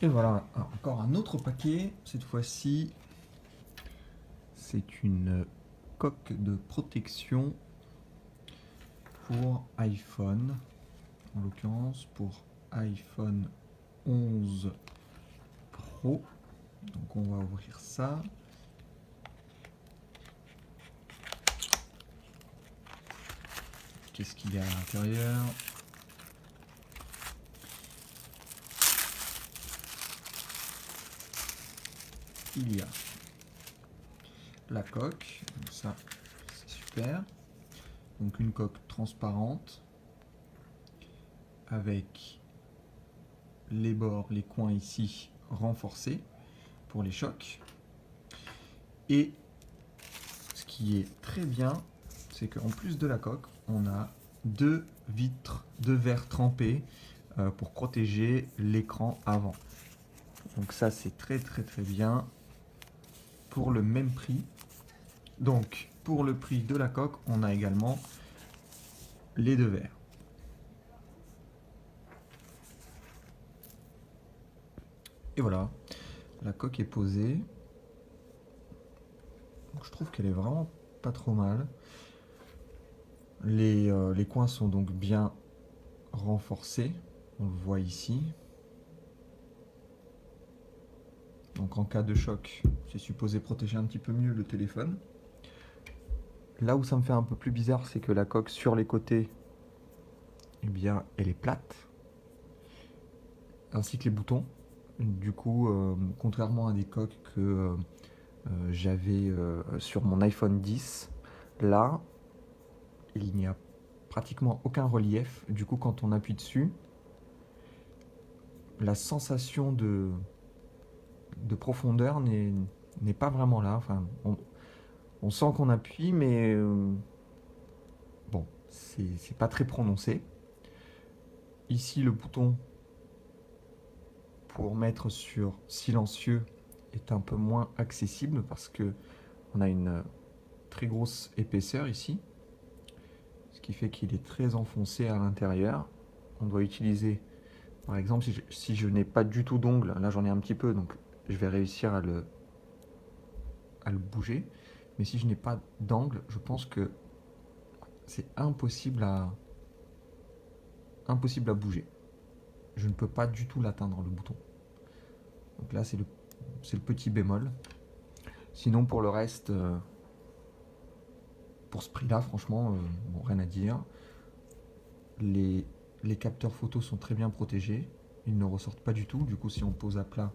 Et voilà, encore un autre paquet. Cette fois-ci, c'est une coque de protection pour iPhone. En l'occurrence, pour iPhone 11 Pro. Donc on va ouvrir ça. Qu'est-ce qu'il y a à l'intérieur? Il y a la coque, donc ça c'est super. Donc une coque transparente avec les bords, les coins ici renforcés pour les chocs. Et ce qui est très bien, c'est qu'en plus de la coque, on a deux vitres de verre trempé pour protéger l'écran avant. Donc ça c'est très bien pour le même prix. Donc pour le prix de la coque, on a également les deux verres. Et voilà, la coque est posée. Donc je trouve qu'elle est vraiment pas trop mal. Les coins sont donc bien renforcés, on le voit ici. Donc en cas de choc, c'est supposé protéger un petit peu mieux le téléphone. Là où ça me fait un peu plus bizarre, c'est que la coque sur les côtés, eh bien, elle est plate, ainsi que les boutons. Du coup, contrairement à des coques que j'avais sur mon iPhone 10, là, il n'y a pratiquement aucun relief. Du coup, quand on appuie dessus, la sensation de profondeur n'est pas vraiment là. Enfin, on sent qu'on appuie, mais bon, c'est pas très prononcé. Ici, le bouton pour mettre sur silencieux est un peu moins accessible parce que on a une très grosse épaisseur ici, ce qui fait qu'il est très enfoncé à l'intérieur. On doit utiliser, par exemple, si je n'ai pas du tout d'ongle, là j'en ai un petit peu, donc je vais réussir à le bouger. Mais si je n'ai pas d'angle, je pense que c'est impossible à bouger. Je ne peux pas du tout l'atteindre, le bouton. Donc là, c'est le petit bémol. Sinon, pour le reste, pour ce prix-là, franchement, bon, rien à dire. Les capteurs photo sont très bien protégés. Ils ne ressortent pas du tout. Du coup, si on pose à plat,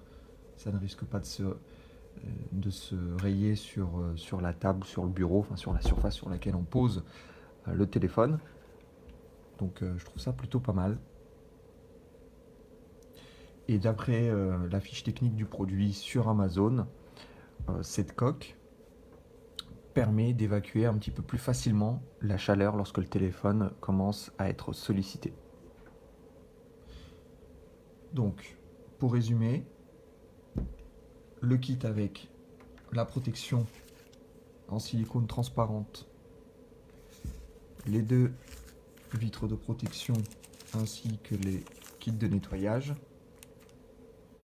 ça ne risque pas de se rayer sur la table, sur le bureau, enfin sur la surface sur laquelle on pose le téléphone. Donc je trouve ça plutôt pas mal. Et d'après la fiche technique du produit sur Amazon, cette coque permet d'évacuer un petit peu plus facilement la chaleur lorsque le téléphone commence à être sollicité. Donc, pour résumer, le kit avec la protection en silicone transparente, les deux vitres de protection ainsi que les kits de nettoyage,